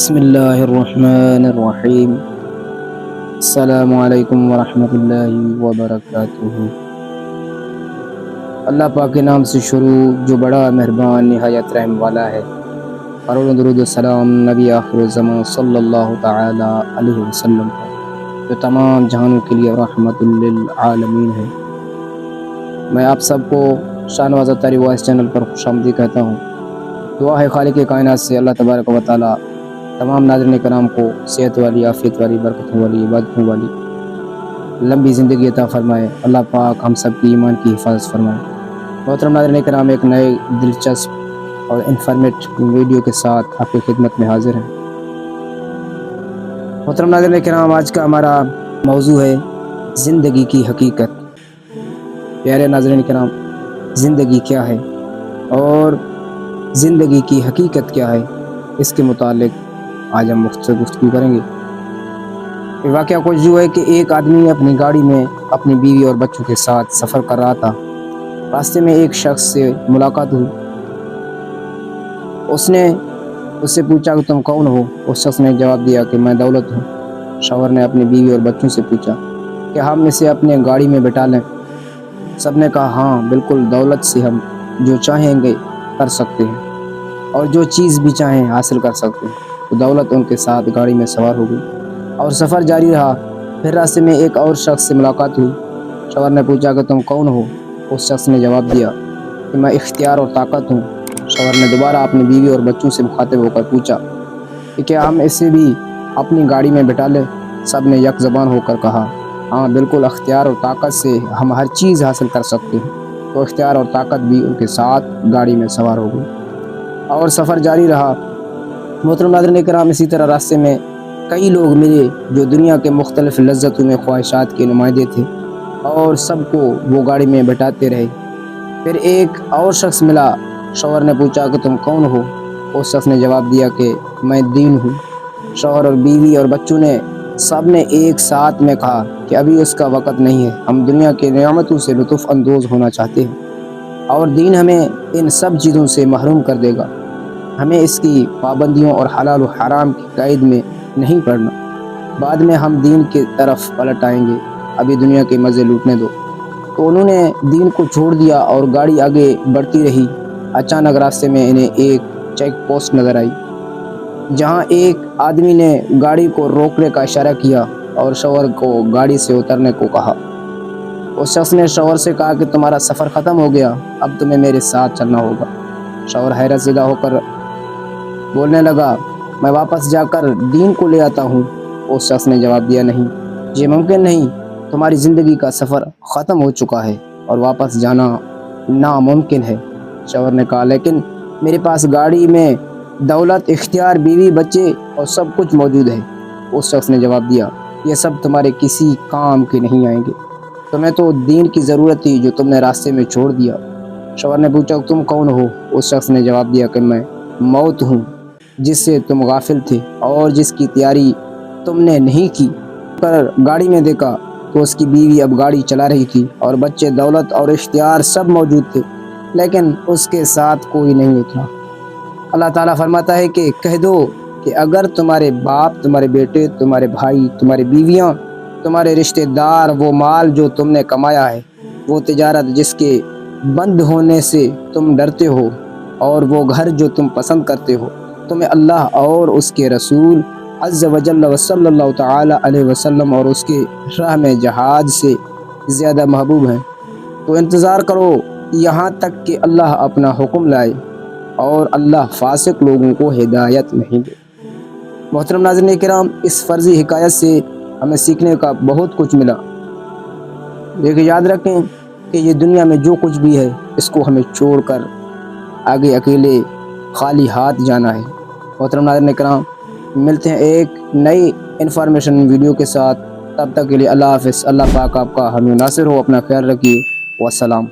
بسم اللہ الرحمن الرحیم۔ السلام علیکم ورحمۃ اللہ وبرکاتہ۔ اللہ پاک کے نام سے شروع جو بڑا مہربان نہایت رحم والا ہے۔ کروڑوں درود و سلام نبی آخر الزمان صلی اللہ تعالی علیہ وسلم پر، جو تمام جہانوں کے لیے رحمت للعالمین ہے۔ میں آپ سب کو شان نوازہ تاری وائس چینل پر خوش آمدید کہتا ہوں۔ دعا ہے خالق کائنات سے اللہ تبارک و تعالی تمام ناظرین کرام کو صحت والی، عافیت والی، برکتوں والی، عبادتوں والی لمبی زندگی عطا فرمائے۔ اللہ پاک ہم سب کی ایمان کی حفاظت فرمائے۔ محترم ناظرین کرام، ایک نئے دلچسپ اور انفارمیٹو ویڈیو کے ساتھ آپ کی خدمت میں حاضر ہیں۔ محترم ناظرین کرام، آج کا ہمارا موضوع ہے زندگی کی حقیقت۔ پیارے ناظرین کرام، زندگی کیا ہے اور زندگی کی حقیقت کیا ہے، اس کے متعلق آج ہم گفتگو کریں گے۔ واقعہ کچھ جو ہے کہ ایک آدمی اپنی گاڑی میں اپنی بیوی اور بچوں کے ساتھ سفر کر رہا تھا۔ راستے میں ایک شخص سے ملاقات ہوئی۔ اس نے اس سے پوچھا کہ تم کون ہو؟ اس شخص نے جواب دیا کہ میں دولت ہوں۔ شوہر نے اپنی بیوی اور بچوں سے پوچھا کہ ہم اسے اپنے گاڑی میں بٹھا لیں؟ سب نے کہا ہاں بالکل، دولت سے ہم جو چاہیں گے کر سکتے ہیں اور جو چیز بھی چاہیں حاصل کر سکتے ہیں۔ تو دولت ان کے ساتھ گاڑی میں سوار ہو گئی اور سفر جاری رہا۔ پھر راستے میں ایک اور شخص سے ملاقات ہوئی۔ شوہر نے پوچھا کہ تم کون ہو؟ اس شخص نے جواب دیا کہ میں اختیار اور طاقت ہوں۔ شوہر نے دوبارہ اپنی بیوی اور بچوں سے مخاطب ہو کر پوچھا کہ کیا ہم اسے بھی اپنی گاڑی میں بٹھا لیں؟ سب نے یک زبان ہو کر کہا ہاں بالکل، اختیار اور طاقت سے ہم ہر چیز حاصل کر سکتے ہیں۔ تو اختیار اور طاقت بھی ان کے ساتھ گاڑی میں سوار ہو گئی اور سفر جاری رہا۔ محترم ناظرین کرام، اسی طرح راستے میں کئی لوگ ملے جو دنیا کے مختلف لذتوں میں خواہشات کے نمائندے تھے اور سب کو وہ گاڑی میں بٹھاتے رہے۔ پھر ایک اور شخص ملا۔ شوہر نے پوچھا کہ تم کون ہو؟ اس شخص نے جواب دیا کہ میں دین ہوں۔ شوہر اور بیوی اور بچوں نے سب نے ایک ساتھ میں کہا کہ ابھی اس کا وقت نہیں ہے، ہم دنیا کے نعمتوں سے لطف اندوز ہونا چاہتے ہیں اور دین ہمیں ان سب چیزوں سے محروم کر دے گا۔ ہمیں اس کی پابندیوں اور حلال و حرام کی قید میں نہیں پڑنا، بعد میں ہم دین کی طرف پلٹ آئیں گے، ابھی دنیا کے مزے لوٹنے دو۔ تو انہوں نے دین کو چھوڑ دیا اور گاڑی آگے بڑھتی رہی۔ اچانک راستے میں انہیں ایک چیک پوسٹ نظر آئی، جہاں ایک آدمی نے گاڑی کو روکنے کا اشارہ کیا اور شوہر کو گاڑی سے اترنے کو کہا۔ اس شخص نے شوہر سے کہا کہ تمہارا سفر ختم ہو گیا، اب تمہیں میرے ساتھ چلنا ہوگا۔ شوہر حیرت زدہ ہو کر بولنے لگا میں واپس جا کر دین کو لے آتا ہوں۔ اس شخص نے جواب دیا نہیں، یہ ممکن نہیں، تمہاری زندگی کا سفر ختم ہو چکا ہے اور واپس جانا ناممکن ہے۔ شوہر نے کہا لیکن میرے پاس گاڑی میں دولت، اختیار، بیوی، بچے اور سب کچھ موجود ہے۔ اس شخص نے جواب دیا یہ سب تمہارے کسی کام کے نہیں آئیں گے، تمہیں تو دین کی ضرورت تھی جو تم نے راستے میں چھوڑ دیا۔ شوہر نے پوچھا تم کون ہو؟ اس شخص نے جواب دیا کہ میں موت ہوں، جس سے تم غافل تھے اور جس کی تیاری تم نے نہیں کی۔ پر گاڑی میں دیکھا تو اس کی بیوی اب گاڑی چلا رہی تھی اور بچے، دولت اور اختیار سب موجود تھے، لیکن اس کے ساتھ کوئی نہیں اترا۔ اللہ تعالیٰ فرماتا ہے کہ کہہ دو کہ اگر تمہارے باپ، تمہارے بیٹے، تمہارے بھائی، تمہاری بیویاں، تمہارے رشتہ دار، وہ مال جو تم نے کمایا ہے، وہ تجارت جس کے بند ہونے سے تم ڈرتے ہو، اور وہ گھر جو تم پسند کرتے ہو، تمہیں اللہ اور اس کے رسول عز و جل و صلی اللہ تعالی علیہ وسلم اور اس کے راہ میں جہاد سے زیادہ محبوب ہیں، تو انتظار کرو یہاں تک کہ اللہ اپنا حکم لائے، اور اللہ فاسق لوگوں کو ہدایت نہیں دے۔ محترم ناظرین کرام، اس فرضی حکایت سے ہمیں سیکھنے کا بہت کچھ ملا۔ لیکن یاد رکھیں کہ یہ دنیا میں جو کچھ بھی ہے، اس کو ہمیں چھوڑ کر آگے اکیلے خالی ہاتھ جانا ہے۔ محترم ناظرین کرام، ملتے ہیں ایک نئی انفارمیشن ویڈیو کے ساتھ، تب تک کے لیے اللہ حافظ۔ اللہ پاک آپ کا حامی و ناصر ہو، اپنا خیال رکھیے، والسلام۔